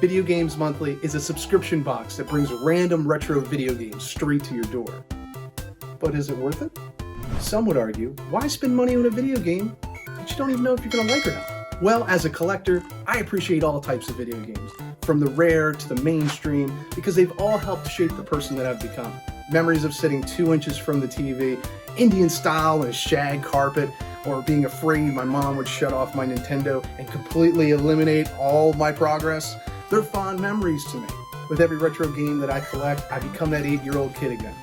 Video Games Monthly is a subscription box that brings random retro video games straight to your door. But is it worth it? Some would argue, why spend money on a video game that you don't even know if you're going to like or not? Well, as a collector, I appreciate all types of video games, from the rare to the mainstream, because they've all helped shape the person that I've become. Memories of sitting 2 inches from the TV, Indian style in a shag carpet, or being afraid my mom would shut off my Nintendo and completely eliminate all my progress. They're fond memories to me. With every retro game that I collect, I become that 8-year-old kid again.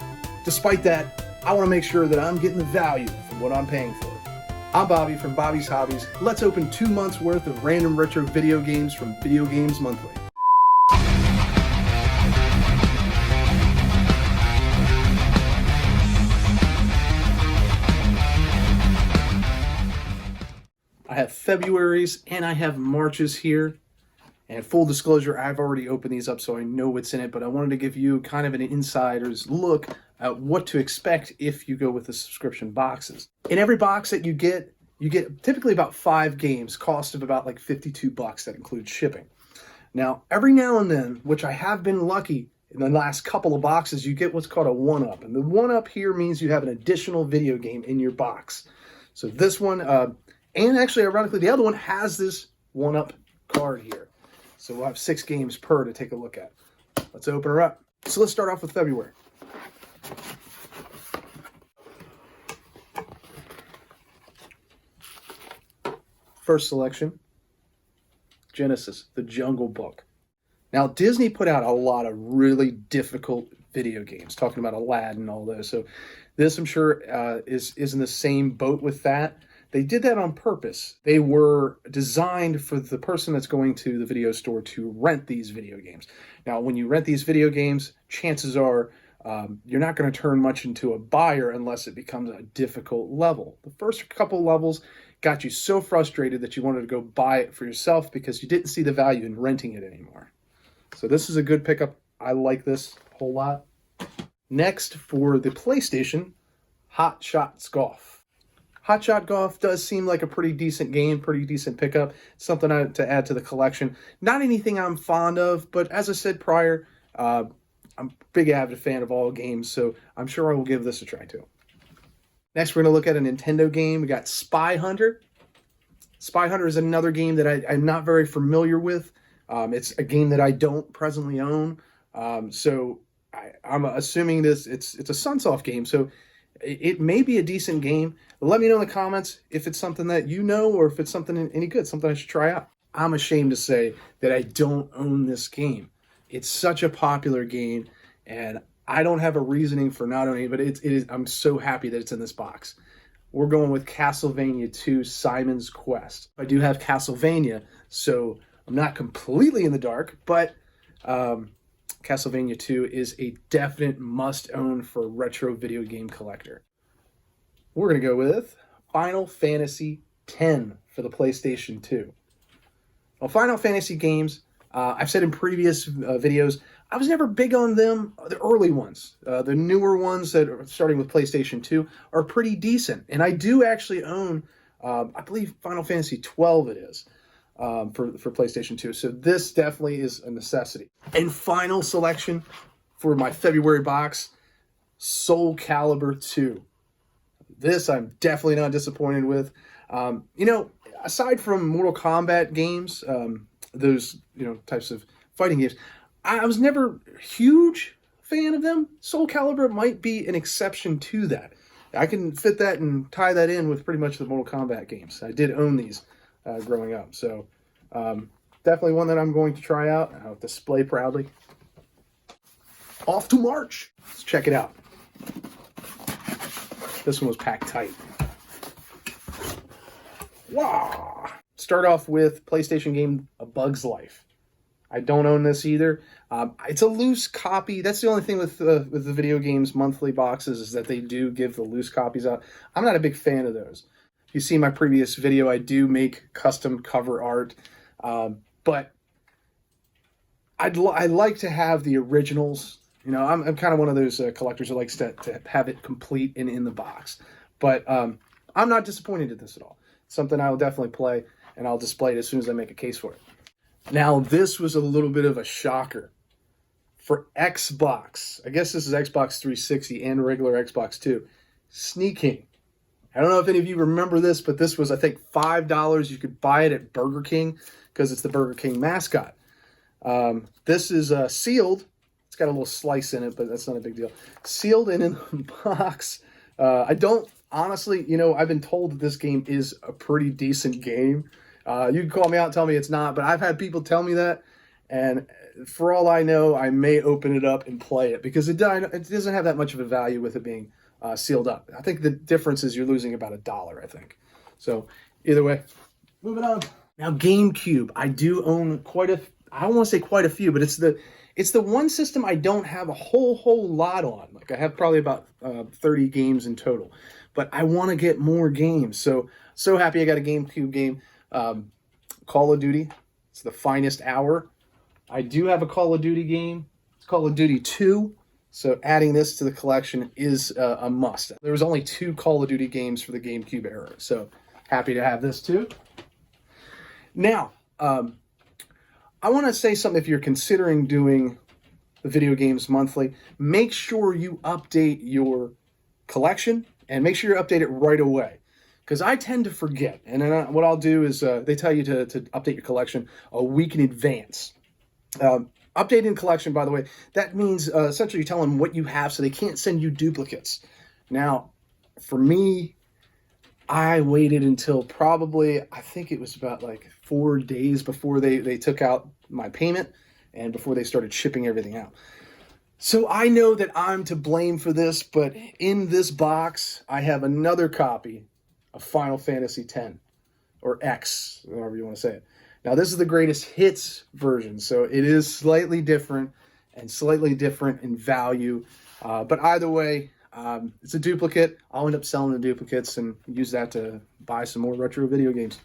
Despite that, I want to make sure that I'm getting the value for what I'm paying for. I'm Bobby from Bobby's Hobbies. Let's open 2 months worth of random retro video games from Video Games Monthly. I have February's and I have March's here. And full disclosure, I've already opened these up so I know what's in it, but I wanted to give you kind of an insider's look at what to expect if you go with the subscription boxes. In every box that you get typically about 5 games, cost of about like $52. That includes shipping. Now, every now and then, which I have been lucky in the last couple of boxes, you get what's called a 1-up. And the 1-up here means you have an additional video game in your box. So this one, and actually ironically, the other one has this 1-up card here. So we'll have 6 games per to take a look at. Let's open her up. So let's start off with February. First selection, Genesis, The Jungle Book. Now, Disney put out a lot of really difficult video games, talking about Aladdin and all those. So this, I'm sure, is in the same boat with that. They did that on purpose. They were designed for the person that's going to the video store to rent these video games. Now, when you rent these video games, chances are you're not going to turn much into a buyer unless it becomes a difficult level. The first couple levels got you so frustrated that you wanted to go buy it for yourself because you didn't see the value in renting it anymore. So this is a good pickup. I like this a whole lot. Next, for the PlayStation, Hot Shots Golf. Hot Shot Golf does seem like a pretty decent game, pretty decent pickup. Something to add to the collection. Not anything I'm fond of, but as I said prior, I'm a big avid fan of all games, so I'm sure I will give this a try too. Next, we're going to look at a Nintendo game. We got Spy Hunter. Spy Hunter is another game that I'm not very familiar with. It's a game that I don't presently own, so I'm assuming it's a Sunsoft game, so it may be a decent game. Let me know in the comments if it's something that you know or if it's something any good, something I should try out. I'm ashamed to say that I don't own this game. It's such a popular game, and I don't have a reasoning for not owning it, but it is. I'm so happy that it's in this box. We're going with Castlevania 2 Simon's Quest. I do have Castlevania, so I'm not completely in the dark, but Castlevania 2 is a definite must-own for a retro video game collector. We're going to go with Final Fantasy X for the PlayStation 2. Well, Final Fantasy games, I've said in previous videos, I was never big on them. The early ones, the newer ones that are starting with PlayStation 2 are pretty decent. And I do actually own, I believe Final Fantasy 12 it is. For PlayStation 2. So this definitely is a necessity. And final selection for my February box, Soul Calibur 2. This I'm definitely not disappointed with. Aside from Mortal Kombat games, those types of fighting games, I was never a huge fan of them. Soul Calibur might be an exception to that. I can fit that and tie that in with pretty much the Mortal Kombat games. I did own these growing up. So definitely one that I'm going to try out. I'll display proudly. Off to March. Let's check it out. This one was packed tight. Wow. Start off with PlayStation game A Bug's Life. I don't own this either. It's a loose copy. That's the only thing with the Video Games Monthly boxes is that they do give the loose copies out. I'm not a big fan of those. You see my previous video, I do make custom cover art, but I like to have the originals. I'm kind of one of those collectors who likes to have it complete and in the box. But I'm not disappointed at this at all. It's something I will definitely play, and I'll display it as soon as I make a case for it. Now, this was a little bit of a shocker. For Xbox, I guess this is Xbox 360 and regular Xbox too, sneaking. I don't know if any of you remember this, but this was, I think, $5. You could buy it at Burger King because it's the Burger King mascot. This is sealed. It's got a little slice in it, but that's not a big deal. Sealed and in a box. I don't, honestly, I've been told that this game is a pretty decent game. You can call me out and tell me it's not, but I've had people tell me that. And for all I know, I may open it up and play it because it doesn't have that much of a value with it being sealed up. I think the difference is you're losing about $1, I think. So either way, moving on. Now, Gamecube. I do own I don't want to say quite a few, but it's the one system I don't have a whole lot on. Like I have probably about 30 games in total, but I want to get more games. So happy I got a Gamecube game. Call of Duty. It's the finest hour. I do have a Call of Duty game. It's Call of Duty 2. So adding this to the collection is a must. There was only 2 Call of Duty games for the GameCube era. So happy to have this too. Now, I want to say something. If you're considering doing the video games monthly, make sure you update your collection and make sure you update it right away. Because I tend to forget. And then what I'll do is they tell you to update your collection a week in advance. Updating collection, by the way, that means essentially you tell them what you have so they can't send you duplicates. Now, for me, I waited until probably, I think it was about like 4 days before they took out my payment and before they started shipping everything out. So I know that I'm to blame for this, but in this box, I have another copy of Final Fantasy X, or X, however you want to say it. Now, this is the greatest hits version, so it is slightly different and slightly different in value. But either way, it's a duplicate. I'll end up selling the duplicates and use that to buy some more retro video games.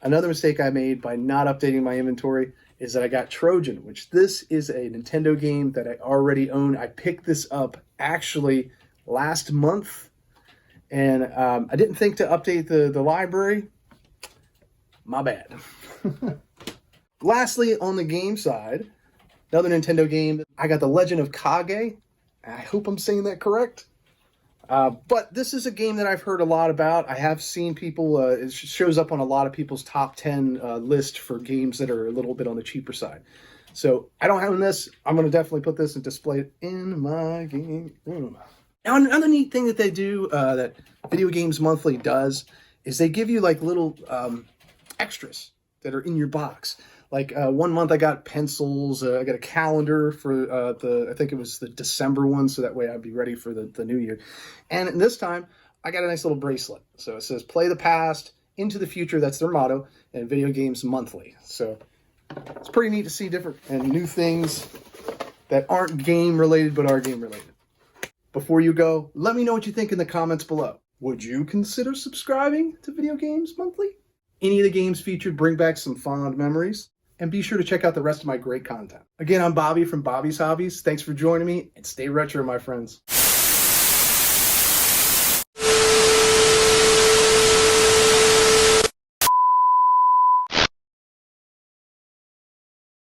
Another mistake I made by not updating my inventory is that I got Trojan, which this is a Nintendo game that I already own. I picked this up actually last month, and I didn't think to update the library. My bad. Lastly, on the game side, another Nintendo game, I got The Legend of Kage. I hope I'm saying that correct. But this is a game that I've heard a lot about. I have seen people, it shows up on a lot of people's top 10 list for games that are a little bit on the cheaper side. So I don't have this. I'm going to definitely put this and display it in my game room. Now, another neat thing that they do, that Video Games Monthly does, is they give you like little extras that are in your box. Like 1 month I got pencils, I got a calendar for I think it was the December one, so that way I'd be ready for the new year. And this time I got a nice little bracelet. So it says play the past, into the future, that's their motto, and Video Games Monthly. So it's pretty neat to see different and new things that aren't game related but are game related. Before you go, let me know what you think in the comments below. Would you consider subscribing to Video Games Monthly? Any of the games featured bring back some fond memories, and be sure to check out the rest of my great content. Again, I'm Bobby from Bobby's Hobbies. Thanks for joining me, and stay retro, my friends.